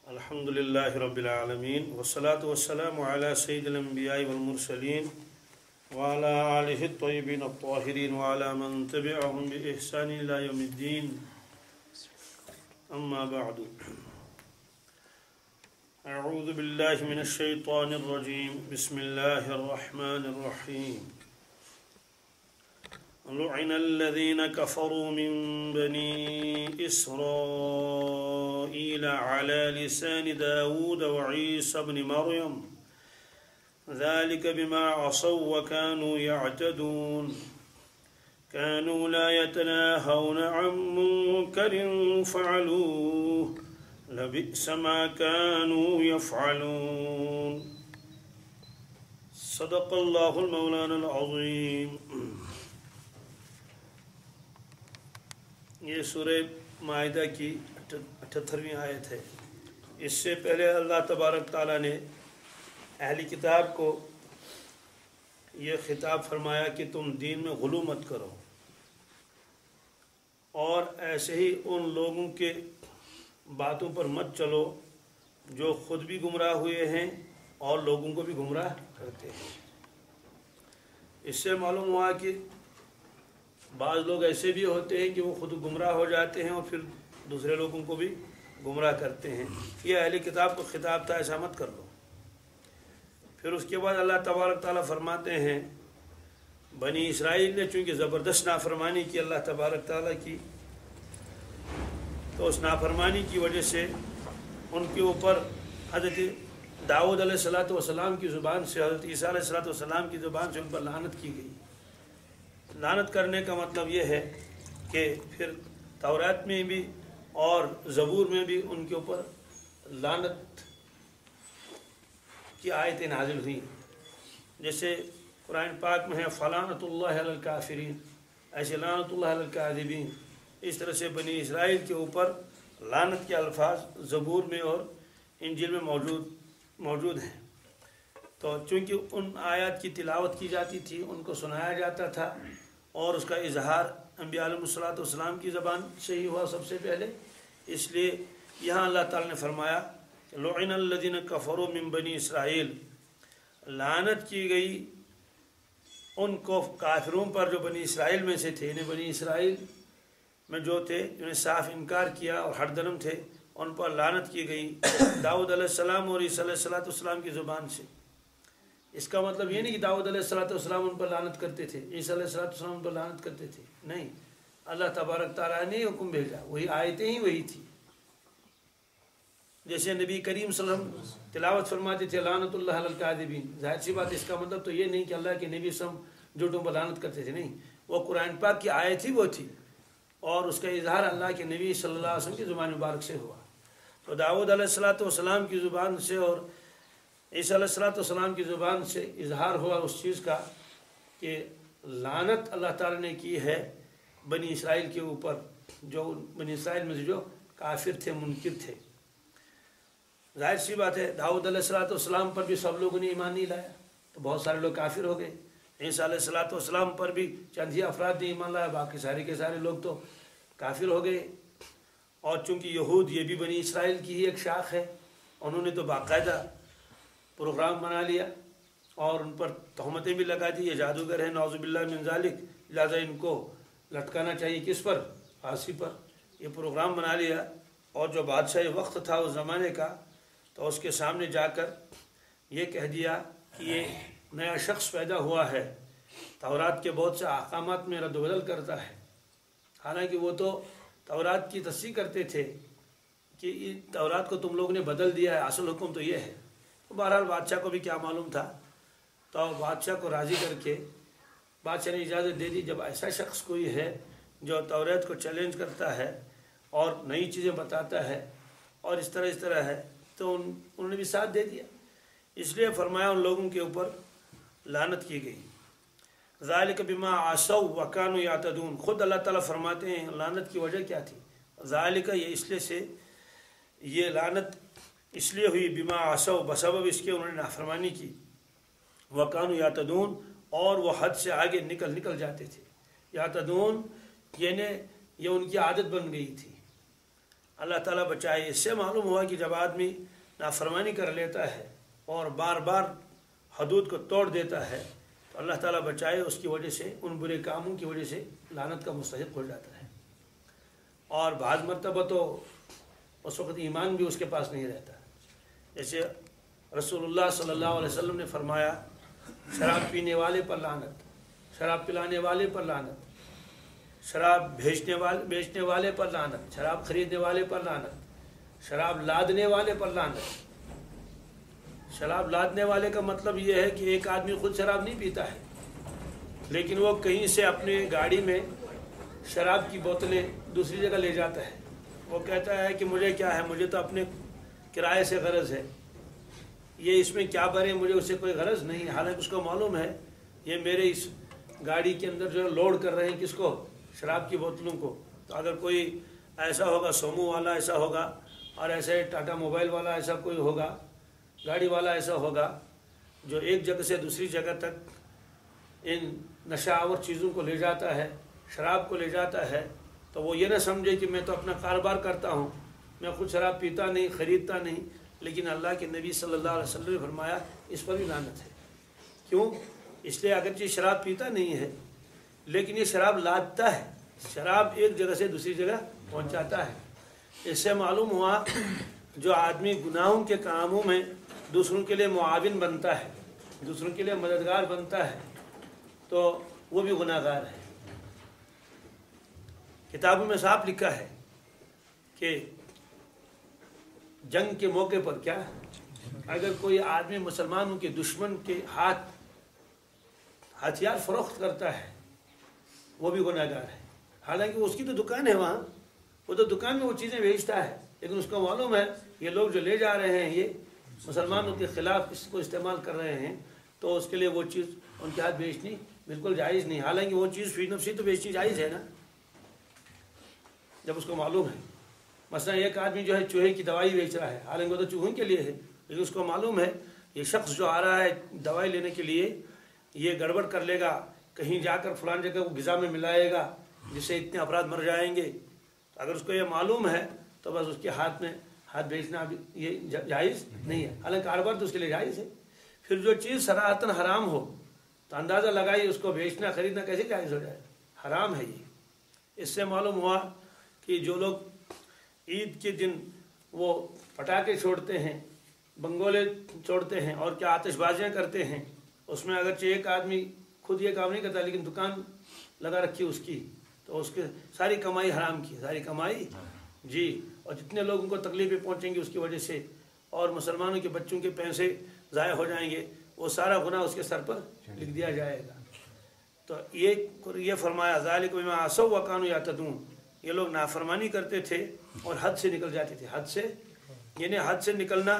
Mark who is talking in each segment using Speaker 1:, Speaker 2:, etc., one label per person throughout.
Speaker 1: الحمدللہ رب العالمین والصلاة والسلام علی سید الانبیاء والمرسلین وعلی آلہ الطیبین الطاہرین وعلی من تبعهم بإحسان الى یوم الدین اما بعد اعوذ باللہ من الشیطان الرجیم بسم اللہ الرحمن الرحیم لعن الذين كفروا من بني إسرائيل على لسان داود وعيسى بن مريم ذلك بما عصوا وكانوا يعتدون كانوا لا يتناهون عن منكر فعلوه لبئس ما كانوا يفعلون صدق الله المولانا العظيم. یہ سورہ مائدہ کی 78ویں آیت ہے. اس سے پہلے اللہ تبارک تعالیٰ نے اہل کتاب کو یہ خطاب فرمایا کہ تم دین میں غلو مت کرو اور ایسے ہی ان لوگوں کے باتوں پر مت چلو جو خود بھی گمراہ ہوئے ہیں اور لوگوں کو بھی گمراہ کرتے ہیں. اس سے معلوم ہوا کہ بعض لوگ ایسے بھی ہوتے ہیں کہ وہ خود گمراہ ہو جاتے ہیں اور پھر دوسرے لوگوں کو بھی گمراہ کرتے ہیں. یہ اہل کتاب کو خطاب تھا، ایسا مت کر لو. پھر اس کے بعد اللہ تبارک تعالیٰ فرماتے ہیں بنی اسرائیل نے چونکہ زبردست نافرمانی کی اللہ تبارک تعالیٰ کی، تو اس نافرمانی کی وجہ سے ان کے اوپر حضرت داؤد علیہ السلام کی زبان سے، حضرت عیسیٰ علیہ السلام کی زبان سے ان پر لعنت کی گئی. لعنت کرنے کا مطلب یہ ہے کہ پھر تورات میں بھی اور زبور میں بھی ان کے اوپر لعنت کی آیتیں نازل ہوئیں. جیسے قرآن پاک میں ہے فلعنت اللہ علی الکافرین، ایسے لعنت اللہ علی الکاذبین. اس طرح سے بنی اسرائیل کے اوپر لعنت کے الفاظ زبور میں اور انجیل میں موجود ہیں. تو چونکہ ان آیات کی تلاوت کی جاتی تھی، ان کو سنایا جاتا تھا اور اس کا اظہار انبیاء علیہ السلام کی زبان سے ہی ہوا سب سے پہلے، اس لیے یہاں اللہ تعالیٰ نے فرمایا لعن الذین کفروا من بنی اسرائیل، لعنت کی گئی ان کو کافروں پر جو بنی اسرائیل میں سے تھے. انہیں بنی اسرائیل میں جو تھے جنہیں صاف انکار کیا اور ہٹ درم تھے، ان پر لعنت کی گئی داؤد علیہ السلام اور عیسیٰ علیہ السلام کی زبان سے. اس کا مطلب یہ نہیں کہ داؤد علیہ السلام ان پر لعنت کرتے تھے، عیسیٰ علیہ السلام ان پر لعنت کرتے تھے، نہیں. اللہ تبارک تعالیٰ نے حکم بھیجا، وہی آیتیں ہی وہی تھی. جیسے نبی کریم صلی اللہ علیہ وسلم تلاوت فرماتے تھے لعنت اللہ علی الکاذبین، ظاہر سی بات اس کا مطلب تو یہ نہیں کہ اللہ کے نبی صلی اللہ علیہ وسلم جھوٹوں پر لعنت کرتے تھے، نہیں. وہ قرآن پاک کی آیت ہی وہ تھی اور اس کا اظہار اللہ کے نبی صلی اللہ علیہ وسلم کی زبان مبارک سے ہوا. تو داؤد علیہ السلام کی زبان سے اور عیسیٰ علیہ السلام کی زبان سے اظہار ہوا اس چیز کا کہ لعنت اللہ تعالیٰ نے کی ہے بنی اسرائیل کے اوپر، جو بنی اسرائیل میں سے جو کافر تھے، منکر تھے. ظاہر سی بات ہے داؤد علیہ السلام پر بھی سب لوگوں نے ایمان نہیں لایا تو بہت سارے لوگ کافر ہو گئے. عیسیٰ علیہ السلام پر بھی چند ہی افراد نے ایمان لایا، باقی سارے کے سارے لوگ تو کافر ہو گئے. اور چونکہ یہود یہ بھی بنی اسرائیل کی ہی ایک شاخ ہے، انہوں نے تو باقاعدہ پروگرام بنا لیا اور ان پر تہمتیں بھی لگا دی، یہ جادوگر ہیں نعوذ باللہ من ذالک، لہٰذا ان کو لٹکانا چاہیے کس پر؟ پھانسی پر. یہ پروگرام بنا لیا اور جو بادشاہ وقت تھا اس زمانے کا، تو اس کے سامنے جا کر یہ کہہ دیا کہ یہ نیا شخص پیدا ہوا ہے، تورات کے بہت سے احکامات میں رد و بدل کرتا ہے. حالانکہ وہ تو تورات کی تصحیح کرتے تھے کہ تورات کو تم لوگوں نے بدل دیا ہے، اصل حکم تو یہ ہے. بہرحال بادشاہ کو بھی کیا معلوم تھا، تو بادشاہ کو راضی کر کے بادشاہ نے اجازت دے دی جب ایسا شخص کوئی ہے جو توریت کو چیلنج کرتا ہے اور نئی چیزیں بتاتا ہے اور اس طرح ہے، تو انہوں نے بھی ساتھ دے دیا. اس لیے فرمایا ان لوگوں کے اوپر لعنت کی گئی. ذالک بما عصوا وکانوا یعتدون. خود اللہ تعالیٰ فرماتے ہیں لعنت کی وجہ کیا تھی. ذالک یہ اس لیے سے یہ لعنت اس لیے ہوئی بما عصوا بسبب اس کے انہوں نے نافرمانی کی، وکانوا یعتدون اور وہ حد سے آگے نکل جاتے تھے. यातदून, ये उनकी आदत बन गई थी। अल्लाह ताला बचाए। इससे मालूम हुआ कि जब आदमी नाफरमानी कर लेता है और बार बार हदूद को तोड़ देता है तो अल्लाह ताला बचाए, उसकी वजह से, उन बुरे कामों की वजह से लानत का मुस्तहिक हो जाता है। और बाज़ मरतबा तो उस वक़्त ईमान भी उसके पास नहीं रहता। जैसे रसूलुल्लाह सल्लल्लाहु अलैहि वसल्लम ने फरमाया, शराब पीने वाले पर लानत, शराब पिलाने वाले पर लानत, शराब बेचने वाले पर लानत, शराब खरीदने वाले पर लानत, शराब लादने वाले पर लानत। शराब लादने वाले का मतलब ये है कि एक आदमी खुद शराब नहीं पीता है, लेकिन वो कहीं से अपने गाड़ी में शराब की बोतलें दूसरी जगह ले जाता है। वो कहता है कि मुझे क्या है, मुझे तो अपने किराए से गरज है, ये इसमें क्या भरे, मुझे उससे कोई गरज नहीं। हालांकि उसको मालूम है ये मेरे इस गाड़ी के अंदर जो लोड कर रहे हैं किसको, शराब की बोतलों को। तो अगर कोई ऐसा होगा, सोमू वाला ऐसा होगा, और ऐसे टाटा मोबाइल वाला ऐसा कोई होगा, गाड़ी वाला ऐसा होगा जो एक जगह से दूसरी जगह तक इन नशावर चीज़ों को ले जाता है, शराब को ले जाता है, तो वो ये ना समझे कि मैं तो अपना कारोबार करता हूँ, मैं खुद शराब पीता नहीं, ख़रीदता नहीं। लेकिन अल्लाह के नबी सल्लल्लाहु अलैहि वसल्लम ने फरमाया इस पर भी लानत है। क्यों? इसलिए अगरचे शराब पीता नहीं है लेकिन ये शराब लादता है, शराब एक जगह से दूसरी जगह पहुँचाता है। इससे मालूम हुआ जो आदमी गुनाहों के कामों में दूसरों के लिए मुआविन बनता है, दूसरों के लिए मददगार बनता है, तो वो भी गुनाहगार है। किताबों में साफ लिखा है कि जंग के मौके पर क्या, अगर कोई आदमी मुसलमानों के दुश्मन के हाथ हथियार फरोख्त करता है वो भी गुनाहगार है। हालांकि उसकी तो दुकान है वहाँ, वो तो दुकान में वो चीज़ें बेचता है, लेकिन उसको मालूम है ये लोग जो ले जा रहे हैं ये मुसलमानों के ख़िलाफ़ इसको इस्तेमाल कर रहे हैं, तो उसके लिए वो चीज़ उनके हाथ बेचनी बिल्कुल जायज़ नहीं। हालांकि वो चीज़ फी नफ्सी तो बेचनी जायज़ है ना, जब उसको मालूम है। मसलन एक आदमी जो है चूहे की दवाई बेच रहा है, हालांकि वो तो चूहों के लिए है, लेकिन उसको मालूम है ये शख्स जो आ रहा है दवाई लेने के लिए ये गड़बड़ कर लेगा, कहीं जाकर फलान जगह को ग़िज़ा में मिलाएगा जिससे इतने अफराद मर जाएंगे। तो अगर उसको ये मालूम है तो बस उसके हाथ में हाथ बेचना भी ये जायज़ नहीं है। हालांकि कारोबार तो उसके लिए जायज़ है। फिर जो चीज़ सराहतन हराम हो तो अंदाज़ा लगाइए उसको बेचना खरीदना कैसे जायज़ हो जाए, हराम है ये। इससे मालूम हुआ कि जो लोग ईद के दिन वो पटाखे छोड़ते हैं, बंगोले छोड़ते हैं और क्या आतिशबाजियाँ करते हैं, उसमें अगरचे एक आदमी खुद ये काम नहीं करता लेकिन दुकान लगा रखी उसकी, तो उसके सारी कमाई हराम की, सारी कमाई जी। और जितने लोगों को तकलीफ़ें पहुंचेंगी उसकी वजह से और मुसलमानों के बच्चों के पैसे ज़ाया हो जाएंगे, वो सारा गुनाह उसके सर पर लिख दिया जाएगा। तो ये फरमाया ज़ालिक बिमा असौ व कानू यातदून, ये लोग नाफरमानी करते थे और हद से निकल जाते थे। हद से यानी हद से निकलना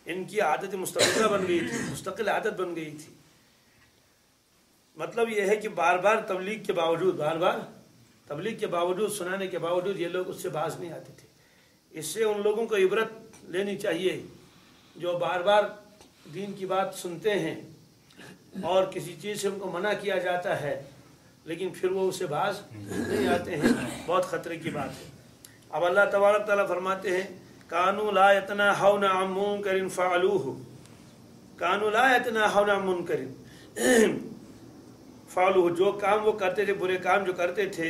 Speaker 1: इनकी आदत मुस्तकिल बन गई थी, मुस्तकिल आदत बन गई थी। मतलब ये है कि बार बार तबलीग के बावजूद सुनाने के बावजूद ये लोग उससे बाज नहीं आते थे। इससे उन लोगों को इबरत लेनी चाहिए जो बार बार दीन की बात सुनते हैं और किसी चीज़ से उनको मना किया जाता है लेकिन फिर वो उससे बाज नहीं आते हैं। बहुत ख़तरे की बात है। अब अल्लाह तबारक तआला फरमाते हैं कानू ला यतनाहौना अन मुनकरिन फ़अलूहु, कानू ला यतनाहौना अन मुनकरिन फ़अलूहु, जो काम वो करते थे, बुरे काम जो करते थे,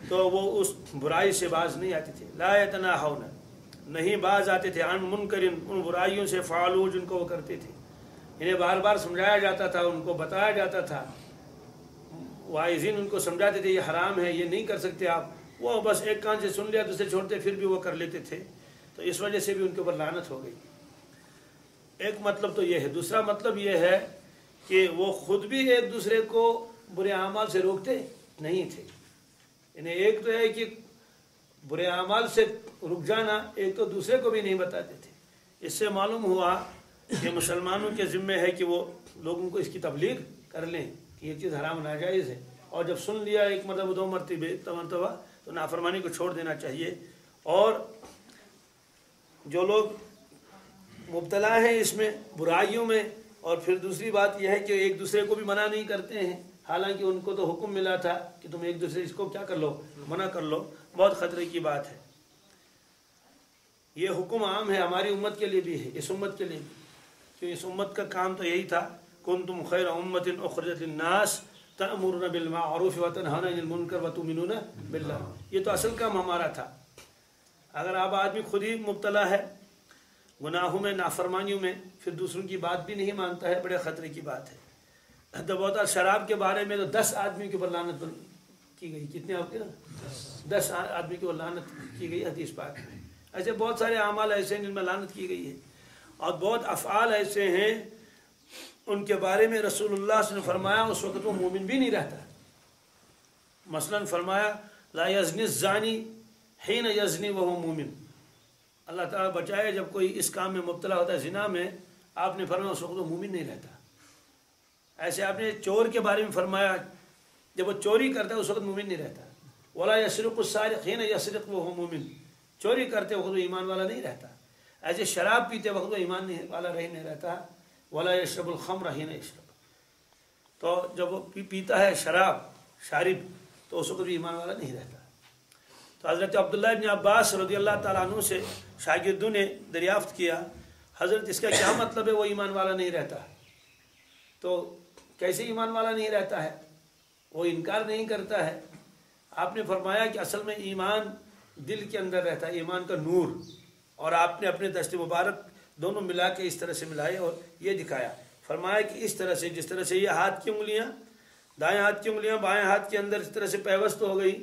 Speaker 1: तो वो उस बुराई से बाज नहीं आते थे। ला यतनाहौना, नहीं बाज आते थे, अन मुनकरिन, उन बुराइयों से, फ़अलूहु, जिनको वो करते थे। इन्हें बार बार समझाया जाता था, उनको बताया जाता था, वाइज़िन उनको समझाते थे ये हराम है, ये नहीं कर सकते आप। वो बस एक कान से सुन लिया दूसरे छोड़ते फिर भी वो कर लेते थे, तो इस वजह से भी उनके ऊपर लानत हो गई। एक मतलब तो ये है। दूसरा मतलब ये है कि वो खुद भी एक दूसरे को बुरे अमाल से रोकते नहीं थे। इन्हें एक तो है कि बुरे अमाल से रुक जाना, एक तो दूसरे को भी नहीं बताते थे। इससे मालूम हुआ कि मुसलमानों के ज़िम्मे है कि वो लोगों को इसकी तबलीग कर लें कि ये चीज़ हराम नाजायज़ है, और जब सुन लिया एक मतलब दो मरतबा तो नाफरमानी को छोड़ देना चाहिए। और जो लोग मुब्तला हैं इसमें बुराइयों में, और फिर दूसरी बात यह है कि एक दूसरे को भी मना नहीं करते हैं, हालांकि उनको तो हुक्म मिला था कि तुम एक दूसरे इसको क्या कर लो, मना कर लो। बहुत खतरे की बात है। ये हुक्म आम है, हमारी उम्मत के लिए भी है, इस उम्मत के लिए भी, क्योंकि इस उम्मत का काम तो यही था, कुंतुम खैर उम्मतिन उखरिजत लिन्नास तअमुरुना बिल मारूफ व तनहाउना अनिल मुनकर व तुमिनूना बिल्लाह। ये तो असल काम हमारा था। अगर अब आदमी खुद ही मुब्तला है गुनाहों में, नाफरमानियों में, फिर दूसरों की बात भी नहीं मानता है, बड़े ख़तरे की बात है। तो बहुत शराब के बारे में तो 10 आदमी के ऊपर लानत की गई। कितने आपके ना 10 आदमी के ऊपर लानत की गई हदीस पाक में। ऐसे बहुत सारे अमाल ऐसे हैं जिनमें लानत की गई है, और बहुत अफ़आल ऐसे हैं उनके बारे में रसूलुल्लाह ने फरमाया उस वक़्त वो मोमिन भी नहीं रहता। मसलन फरमाया ला यज़नी ज़ानी हिन यज़नी वहुव मोमिन। अल्लाह ताला बचाए, जब कोई इस काम में मुब्तला होता है ज़िना में, आपने फरमाया उस वक़्त वो मोमिन नहीं रहता। ऐसे आपने चोर के बारे में फरमाया, जब वो चोरी करता है उस वक़्त मोमिन नहीं रहता। वला यस्रिक़ु सारिक़ हिन यस्रिक़ वहुव मोमिन। चोरी करते वक्त वो ईमान वाला नहीं रहता। ऐसे शराब पीते वक्त वो ईमान वाला नहीं रहता। वला यशरबुल खम्र हिन यशरब। तो जब वो पीता है शराब, शारिब, तो उस वक्त भी ईमान वाला नहीं रहता। तो हज़रत अब्दुल्लाह इब्न अब्बास रज़ियल्लाहु ताला अन्हु से शागिर्दों ने दरियाफ्त किया, हज़रत इसका क्या मतलब है वो ईमान वाला नहीं रहता? तो कैसे ईमान वाला नहीं रहता है? वो इनकार नहीं करता है। आपने फरमाया कि असल में ईमान दिल के अंदर रहता है, ईमान का नूर, और आपने अपने दस्ते मुबारक दोनों मिला के इस तरह से मिलाए और ये दिखाया। फरमाया कि इस तरह से, जिस तरह से ये हाथ की उंगलियां, दाएं हाथ की उंगलियां बाएं हाथ के अंदर इस तरह से पैवस्त हो गई,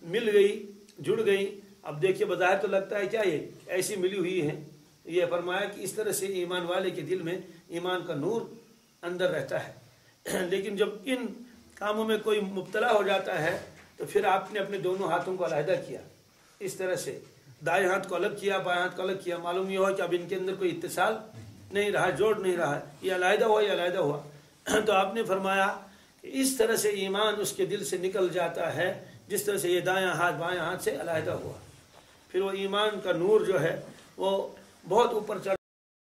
Speaker 1: मिल गई, जुड़ गई। अब देखिए बज़ाहिर तो लगता है क्या ये ऐसी मिली हुई है। ये फरमाया कि इस तरह से ईमान वाले के दिल में ईमान का नूर अंदर रहता है। लेकिन जब इन कामों में कोई मुब्तला हो जाता है तो फिर आपने अपने दोनों हाथों को अलहदा किया, इस तरह से दाएं हाथ को अलग किया, बाएं हाथ को अलग किया। मालूम ये हुआ कि अब इनके अंदर कोई इत्तिसाल नहीं रहा, जोड़ नहीं रहा, ये अलहदा हुआ, ये अलहदा हुआ। तो आपने फरमाया कि इस तरह से ईमान उसके दिल से निकल जाता है जिस तरह से ये दायां हाथ बाएं हाथ से अलहदा हुआ। फिर वो ईमान का नूर जो है वो बहुत ऊपर चढ़